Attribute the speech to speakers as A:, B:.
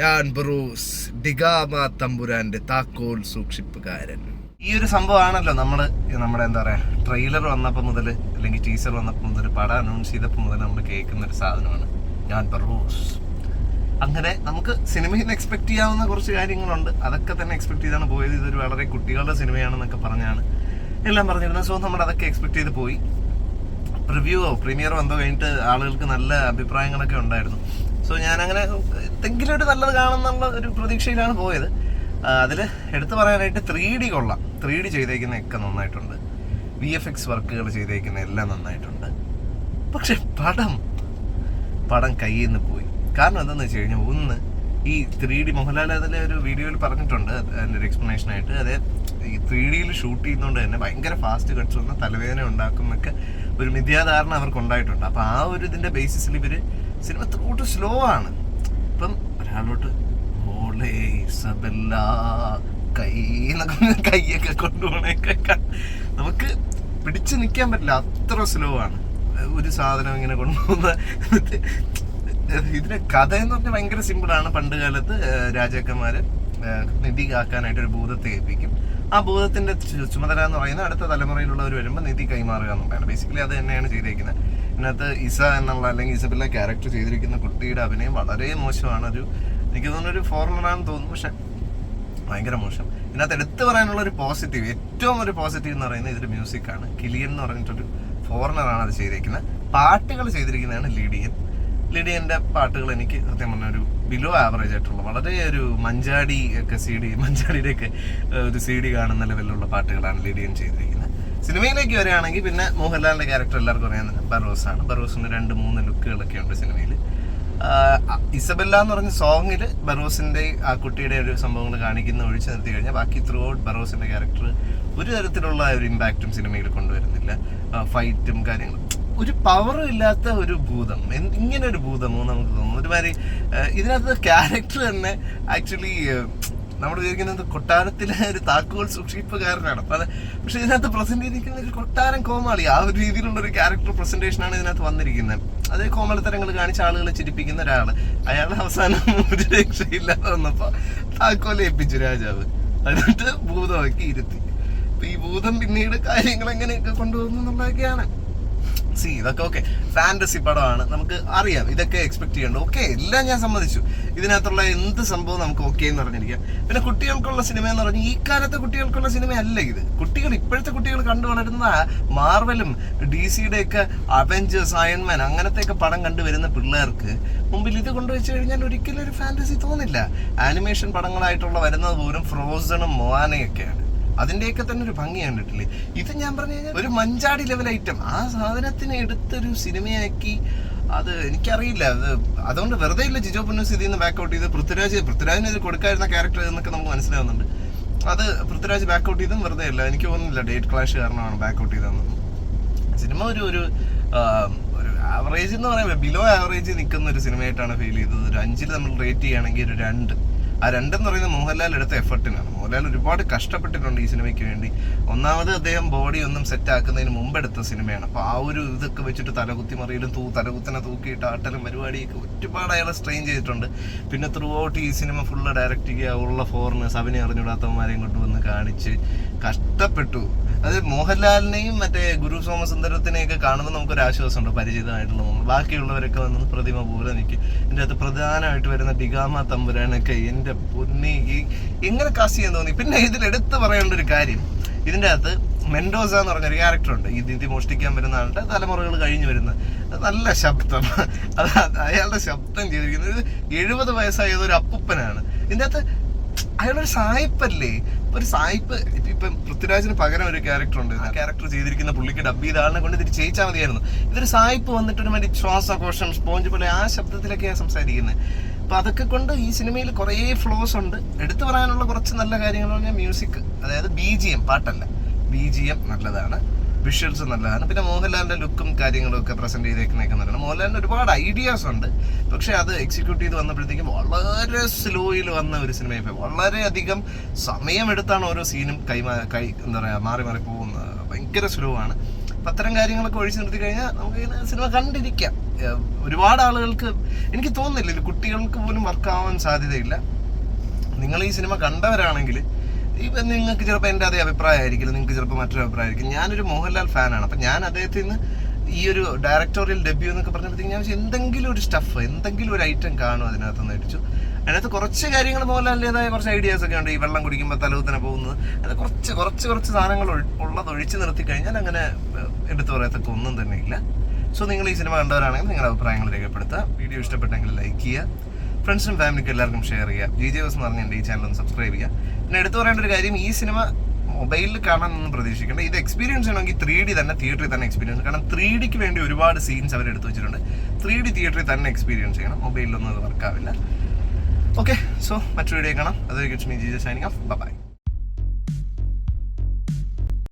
A: ഞാൻ ബ്രൂസ് ഡിഗാമ തമ്പുരാന്റെ താക്കോൽ സൂക്ഷിപ്പുകാരൻ. ഈ ഒരു സംഭവമാണല്ലോ നമ്മുടെ എന്താ പറയാ, ട്രെയിലർ വന്നപ്പോൾ മുതൽ അല്ലെങ്കിൽ ടീസർ വന്നപ്പോൾ മുതൽ പടം അനൗൺസ് ചെയ്തപ്പോൾ മുതൽ നമ്മൾ കേൾക്കുന്ന ഒരു സാധനമാണ് ഞാൻ ബ്രൂസ്. അങ്ങനെ നമുക്ക് സിനിമയിൽ നിന്ന് എക്സ്പെക്ട് ചെയ്യാവുന്ന കുറച്ച് കാര്യങ്ങളുണ്ട്, അതൊക്കെ തന്നെ എക്സ്പെക്ട് ചെയ്താണ് പോയത്. ഇതൊരു വളരെ കുട്ടികളുടെ സിനിമയാണെന്നൊക്കെ പറഞ്ഞാണ് എല്ലാം പറഞ്ഞിരുന്നത്. സോ നമ്മൾ അതൊക്കെ എക്സ്പെക്ട് ചെയ്ത് പോയി. പ്രീമിയറോ എന്തോ കഴിഞ്ഞിട്ട് ആളുകൾക്ക് നല്ല അഭിപ്രായങ്ങളൊക്കെ ഉണ്ടായിരുന്നു. സോ ഞാനങ്ങനെ എന്തെങ്കിലും ഒരു നല്ലത് കാണുന്നുള്ള ഒരു പ്രതീക്ഷയിലാണ് പോയത്. അതിൽ എടുത്തു പറയാനായിട്ട് 3D കൊള്ളാം. 3D ചെയ്തേക്കുന്നതൊക്കെ നന്നായിട്ടുണ്ട്, VFX വർക്കുകൾ ചെയ്തേക്കുന്ന എല്ലാം നന്നായിട്ടുണ്ട്. പക്ഷെ പടം കയ്യിൽ നിന്ന് പോയി. കാരണം എന്താണെന്ന് വെച്ച് കഴിഞ്ഞാൽ, ഒന്ന് ഈ 3D മോഹൻലാൽ അതിലെ ഒരു വീഡിയോയിൽ പറഞ്ഞിട്ടുണ്ട്, അതിൻ്റെ ഒരു എക്സ്പ്ലനേഷനായിട്ട്. അത് ഈ 3Dയിൽ ഷൂട്ട് ചെയ്യുന്നതുകൊണ്ട് തന്നെ ഭയങ്കര ഫാസ്റ്റ് കട്ട്സ് വന്ന് തലവേദന ഉണ്ടാക്കും എന്നൊക്കെ ഒരു മിഥ്യാധാരണ അവർക്ക് ഉണ്ടായിട്ടുണ്ട്. അപ്പോൾ ആ ഒരു ഇതിൻ്റെ ബേസിസിൽ ഇവർ സിനിമ ത്രൂട്ട് സ്ലോ ആണ്. ഇപ്പം ഒരാളോട്ട് മോളെ ഇസബെല്ല കൈയൊക്കെ കൊണ്ടുപോകണേക്കെ നമുക്ക് പിടിച്ചു നിൽക്കാൻ പറ്റില്ല, അത്ര സ്ലോ ആണ് ഒരു സാധനം ഇങ്ങനെ കൊണ്ടുപോകുന്ന. ഇതിന്റെ കഥ എന്ന് പറഞ്ഞാൽ ഭയങ്കര സിമ്പിളാണ്. പണ്ട് കാലത്ത് രാജാക്കന്മാര് നിധി കാക്കാനായിട്ട് ഒരു ഭൂതത്തെ ഏൽപ്പിക്കും. ആ ഭൂതത്തിന്റെ ചുമതല എന്ന് പറയുന്നത് അടുത്ത തലമുറയിലുള്ളവർ വരുമ്പോൾ നിധി കൈമാറുക എന്നുള്ളതാണ്. ബേസിക്കലി അത് തന്നെയാണ് ചെയ്തിരിക്കുന്നത്. ഇതിനകത്ത് ഇസ എന്നുള്ള അല്ലെങ്കിൽ ഇസബെല്ല ക്യാരക്ടർ ചെയ്തിരിക്കുന്ന കുട്ടിയുടെ അഭിനയം വളരെ മോശമാണ്. എനിക്ക് തോന്നുന്നു ഒരു ഫോറിനറാണെന്ന് തോന്നുന്നു, പക്ഷെ ഭയങ്കര മോശം. ഇതിനകത്ത് എടുത്തു പറയാനുള്ള ഒരു പോസിറ്റീവ്, ഏറ്റവും ഒരു പോസിറ്റീവ് എന്ന് പറയുന്നത് ഇതിന്റെ മ്യൂസിക്കാണ്. കിലിയൻ എന്ന് പറഞ്ഞിട്ടൊരു ഫോറിനറാണ് അത് ചെയ്തിരിക്കുന്നത്. പാട്ടുകൾ ചെയ്തിരിക്കുന്നതാണ് ലിഡിയന്റെ പാട്ടുകൾ എനിക്ക് സത്യം പറഞ്ഞ ഒരു ബിലോ ആവറേജ് ആയിട്ടുള്ള, വളരെ ഒരു മഞ്ചാടിയുടെ ഒക്കെ ഒരു CD കാണുന്ന ലെവലിലുള്ള പാട്ടുകളാണ് ലിഡിയൻ ചെയ്തിരിക്കുന്നത്. സിനിമയിലേക്ക് വരികയാണെങ്കിൽ പിന്നെ മോഹൻലാലിന്റെ ക്യാരക്ടർ എല്ലാവർക്കും അറിയാവുന്ന ബറോസാണ്. ബറോസിന് 2-3 ലുക്കുകളൊക്കെ ഉണ്ട് സിനിമയിൽ. ഇസബെല്ല എന്ന് പറഞ്ഞ സോങ്ങിൽ ബറോസിന്റെ ആ കുട്ടിയുടെ ഒരു സംഭവങ്ങൾ കാണിക്കുന്ന ഒഴിച്ചു നിർത്തി കഴിഞ്ഞാൽ ബാക്കി ത്രൂ ഔട്ട് ബറോസിന്റെ ക്യാരക്ടർ ഒരു തരത്തിലുള്ള ഒരു ഇമ്പാക്റ്റും സിനിമയിൽ കൊണ്ടുവരുന്നില്ല. ഫൈറ്റും കാര്യങ്ങളും, ഒരു പവറും ഇല്ലാത്ത ഒരു ഭൂതം. ഇങ്ങനെ ഒരു ഭൂതമോ നമുക്ക് തോന്നുന്നു. ഒരുമാതിരി ഇതിനകത്ത് ക്യാരക്ടർ തന്നെ ആക്ച്വലി നമ്മൾ വിചാരിക്കുന്നത് കൊട്ടാരത്തിലെ ഒരു താക്കോൽ സൂക്ഷിപ്പുകാരനാണ്. പക്ഷെ ഇതിനകത്ത് പ്രസന്റ് ചെയ്തിരിക്കുന്ന ഒരു കൊട്ടാരം കോമാളി, ആ ഒരു രീതിയിലുള്ള ഒരു ക്യാരക്ടർ പ്രസന്റേഷനാണ് ഇതിനകത്ത് വന്നിരിക്കുന്നത്. അതേ കോമളത്തരങ്ങൾ കാണിച്ച ആളുകളെ ചിരിപ്പിക്കുന്ന ഒരാള്. അയാൾ അവസാനം ഒരു രക്ഷയില്ലാതെ വന്നപ്പോ താക്കോൽ ഏൽപ്പിച്ചു രാജാവ്, എന്നിട്ട് ഭൂതമാക്കി ഇരുത്തി. അപ്പൊ ഈ ഭൂതം പിന്നീട് കാര്യങ്ങൾ എങ്ങനെയൊക്കെ കൊണ്ടുപോകുന്നു എന്നുള്ളതൊക്കെയാണ്. ഇതൊക്കെ ഓക്കെ, ഫാന്റസി പടമാണ്, നമുക്ക് അറിയാം, ഇതൊക്കെ എക്സ്പെക്ട് ചെയ്യണ്ട. ഓക്കെ, എല്ലാം ഞാൻ സമ്മതിച്ചു. ഇതിനകത്തുള്ള എന്ത് സംഭവം നമുക്ക് ഓക്കെ എന്ന് പറഞ്ഞിരിക്കാം. പിന്നെ കുട്ടികൾക്കുള്ള സിനിമ എന്ന് പറഞ്ഞാൽ ഈ കാലത്തെ കുട്ടികൾക്കുള്ള സിനിമയല്ല ഇത്. ഇപ്പോഴത്തെ കുട്ടികൾ കണ്ടു വളരുന്ന മാർവലും DC-യുടെ ഒക്കെ അവെഞ്ചേഴ്സ്, അയൺമാൻ അങ്ങനത്തെ ഒക്കെ പടം കണ്ടുവരുന്ന പിള്ളേർക്ക് മുമ്പിൽ ഇത് കൊണ്ടുവച്ചു കഴിഞ്ഞാൽ ഒരിക്കലും ഒരു ഫാന്റസി തോന്നില്ല. ആനിമേഷൻ പടങ്ങളായിട്ടുള്ള വരുന്നത് പോലും ഫ്രോസണും മോവാനയൊക്കെയാണ്. അതിന്റെയൊക്കെ തന്നെ ഒരു ഭംഗി കണ്ടിട്ടില്ലേ. ഇത് ഞാൻ പറഞ്ഞു കഴിഞ്ഞാൽ ഒരു മഞ്ചാടി ലെവൽ ഐറ്റം, ആ സാധനത്തിനെ എടുത്തൊരു സിനിമയാക്കി. അത് എനിക്കറിയില്ല, അതുകൊണ്ട് വെറുതെ ഇല്ല ജിജോ പൊന്നൂസ് ഇതിൽ നിന്ന് ബാക്ക് ഔട്ട് ചെയ്ത് പൃഥ്വിരാജിന് ഇത് കൊടുക്കാതിരുന്ന ക്യാരക്ടർ എന്നൊക്കെ നമുക്ക് മനസ്സിലാവുന്നുണ്ട്. അത് പൃഥ്വിരാജ് ബാക്ക് ഔട്ട് ചെയ്തും വെറുതെ ഇല്ല. എനിക്ക് തോന്നുന്നില്ല ഡേറ്റ് ക്ലാഷ് കാരണമാണ് ബാക്ക് ഔട്ട് ചെയ്തതെന്ന്. സിനിമ ഒരു ആവറേജ് എന്ന് പറയുമ്പോൾ ബിലോ ആവറേജ് നിൽക്കുന്ന ഒരു സിനിമയായിട്ടാണ് ഫീൽ ചെയ്തത്. ഒരു 5 നമ്മൾ റേറ്റ് ചെയ്യുകയാണെങ്കിൽ ഒരു 2. ആ 2 എന്ന് പറയുന്നത് മോഹൻലാൽ എടുത്ത എഫർട്ടിനാണ്. മോഹൻലാൽ ഒരുപാട് കഷ്ടപ്പെട്ടിട്ടുണ്ട് ഈ സിനിമയ്ക്ക് വേണ്ടി. ഒന്നാമത് അദ്ദേഹം ബോഡി ഒന്നും സെറ്റ് ആക്കുന്നതിന് മുമ്പ് എടുത്ത സിനിമയാണ്. അപ്പോൾ ആ ഒരു ഇതൊക്കെ വെച്ചിട്ട് തലകുത്തിമറിയിലും തലകുത്തിനെ തൂക്കിയിട്ട് ആട്ടലും പരിപാടിയൊക്കെ ഒരുപാട് അയാളെ സ്ട്രെയിൻ ചെയ്തിട്ടുണ്ട്. പിന്നെ ത്രൂ ഔട്ട് ഈ സിനിമ ഫുള്ള് ഡയറക്റ്റ് ചെയ്യുക, ഉള്ള ഫോറിനേഴ്സ് അഭിനയം അറിഞ്ഞൂടാത്തവന്മാരെയും കൊണ്ടുവന്ന് കാണിച്ച് കഷ്ടപ്പെട്ടു. അത് മോഹൻലാലിനെയും മറ്റേ ഗുരു സോമസുന്ദരത്തിനെയൊക്കെ കാണുമ്പോൾ നമുക്കൊരു ആശ്വാസമുണ്ട്, പരിചിതമായിട്ടുള്ള നമ്മൾ. ബാക്കിയുള്ളവരൊക്കെ വന്നത് പ്രതിമ പോലെ നിൽക്കും. ഇതിൻ്റെ അകത്ത് പ്രധാനമായിട്ട് വരുന്ന ഡിഗാമ തമ്പുരാനൊക്കെ എൻ്റെ പൊന്നി എങ്ങനെ കാസ്റ്റ് ചെയ്യാൻ തോന്നി. പിന്നെ ഇതിൽ എടുത്ത് പറയേണ്ട ഒരു കാര്യം, ഇതിൻ്റെ അകത്ത് മെൻഡോസ എന്ന് പറഞ്ഞൊരു ക്യാരക്ടറുണ്ട്. ഈ നിധി മോഷ്ടിക്കാൻ വരുന്ന ആളുടെ തലമുറകൾ കഴിഞ്ഞു വരുന്ന നല്ല ശബ്ദം, അയാളുടെ ശബ്ദം ചെയ്തിരിക്കുന്നത് 70 വയസ്സായ ഒരു അപ്പൂപ്പനാണ്. ഇതിൻ്റെ അകത്ത് അയാളൊരു സായിപ്പല്ലേ, ഒരു സായിപ്പ്. ഇപ്പം പൃഥ്വിരാജിന് പകരം ഒരു ക്യാരക്ടർ ഉണ്ട്, ആ ക്യാരക്ടർ ചെയ്തിരിക്കുന്ന പുള്ളിക്ക് ഡബ് ചെയ്ത ആളിനെ കൊണ്ട് ഇതിൽ ചെയ്യിച്ചാൽ മതിയായിരുന്നു. ഇതൊരു സായിപ്പ് വന്നിട്ടൊരു മതി ശ്വാസകോശം സ്പോഞ്ച് പോലെ ആ ശബ്ദത്തിലൊക്കെയാണ് സംസാരിക്കുന്നത്. അപ്പൊ അതൊക്കെ കൊണ്ട് ഈ സിനിമയിൽ കുറേ ഫ്ലോസ് ഉണ്ട്. എടുത്തു പറയാനുള്ള കുറച്ച് നല്ല കാര്യങ്ങൾ പറഞ്ഞാൽ മ്യൂസിക്, അതായത് BGM, പാട്ടല്ല, BGM നല്ലതാണ്, വിഷ്വൽസ് നല്ലതാണ്. പിന്നെ മോഹൻലാലിന്റെ ലുക്കും കാര്യങ്ങളും ഒക്കെ പ്രസന്റ് ചെയ്തേക്കുന്നതൊക്കെ നല്ലതാണ്. മോഹൻലാലിന് ഒരുപാട് ഐഡിയാസ് ഉണ്ട്, പക്ഷെ അത് എക്സിക്യൂട്ട് ചെയ്ത് വന്നപ്പോഴത്തേക്കും വളരെ സ്ലോയിൽ വന്ന ഒരു സിനിമയായി. വളരെയധികം സമയമെടുത്താണ് ഓരോ സീനും എന്താ പറയുക മാറി പോകുന്നത്. ഭയങ്കര സ്ലോ ആണ്. അപ്പം അത്തരം കാര്യങ്ങളൊക്കെ ഒഴിച്ചു നിർത്തി കഴിഞ്ഞാൽ നമുക്ക് ഇങ്ങനെ സിനിമ കണ്ടിരിക്കാം. ഒരുപാട് ആളുകൾക്ക് എനിക്ക് തോന്നുന്നില്ല ഇത് കുട്ടികൾക്ക് പോലും വർക്കാവാൻ സാധ്യതയില്ല. നിങ്ങൾ ഈ സിനിമ കണ്ടവരാണെങ്കിൽ ഇപ്പം നിങ്ങൾക്ക് ചിലപ്പോൾ എൻ്റെ അതേ അഭിപ്രായമായിരിക്കില്ല, നിങ്ങൾക്ക് ചിലപ്പോൾ മറ്റൊരു അഭിപ്രായമായിരിക്കും. ഞാനൊരു മോഹൻലാൽ ഫാനാണ്. അപ്പം ഞാൻ അദ്ദേഹത്തിൽ നിന്ന് ഈ ഒരു ഡയറക്ടോറിയൽ ഡെബ്യൂ എന്നൊക്കെ പറഞ്ഞപ്പോഴത്തേക്ക് ഞാൻ എന്തെങ്കിലും ഒരു സ്റ്റഫ്, എന്തെങ്കിലും ഒരു ഐറ്റം കാണും അതിനകത്തുനിന്ന് അടിച്ചു. അതിനകത്ത് കുറച്ച് കാര്യങ്ങൾ മോഹൻലാലിൻ്റെതായ കുറച്ച് ഐഡിയാസ് ഒക്കെ ഉണ്ട്. ഈ വെള്ളം കുടിക്കുമ്പോൾ തലകുത്തനെ പോകുന്നത്, അത് കുറച്ച് സാധനങ്ങൾ ഉള്ളത് ഒഴിച്ചു നിർത്തി കഴിഞ്ഞാൽ അങ്ങനെ എടുത്തു പറയത്തൊക്കെ ഒന്നും തന്നെ ഇല്ല. സോ നിങ്ങൾ ഈ സിനിമ കണ്ടവരാണെങ്കിൽ നിങ്ങളുടെ അഭിപ്രായങ്ങൾ രേഖപ്പെടുത്തുക. വീഡിയോ ഇഷ്ടപ്പെട്ടെങ്കിൽ ലൈക്ക് ചെയ്യുക, ഫ്രണ്ട്സിനും ഫാമിലിക്കും എല്ലാവർക്കും ഷെയർ ചെയ്യുക. GJOS എന്ന് പറഞ്ഞ എൻ്റെ ഈ ചാനൽ ഒന്ന് സബ്സ്ക്രൈബ് ചെയ്യുക. പിന്നെ എടുത്തു പറയേണ്ട ഒരു കാര്യം, ഈ സിനിമ മൊബൈലിൽ കാണാനൊന്നും പ്രതീക്ഷിക്കേണ്ട. ഇത് എക്സ്പീരിയൻസ് ചെയ്യണമെങ്കിൽ 3D തന്നെ തിയേറ്ററിൽ തന്നെ എക്സ്പീരിയൻസ്. കാരണം 3Dക്ക് വേണ്ടി ഒരുപാട് സീൻസ് അവർ എടുത്തു വെച്ചിട്ടുണ്ട്. 3D തിയേറ്ററിൽ തന്നെ എക്സ്പീരിയൻസ് ചെയ്യണം, മൊബൈലിലൊന്നും അത് വർക്കാവില്ല. ഓക്കെ, സോ മറ്റൊരു വീഡിയോ കാണാം. അതൊരു GJO സൈനിങ് ഓഫ്. ബൈ.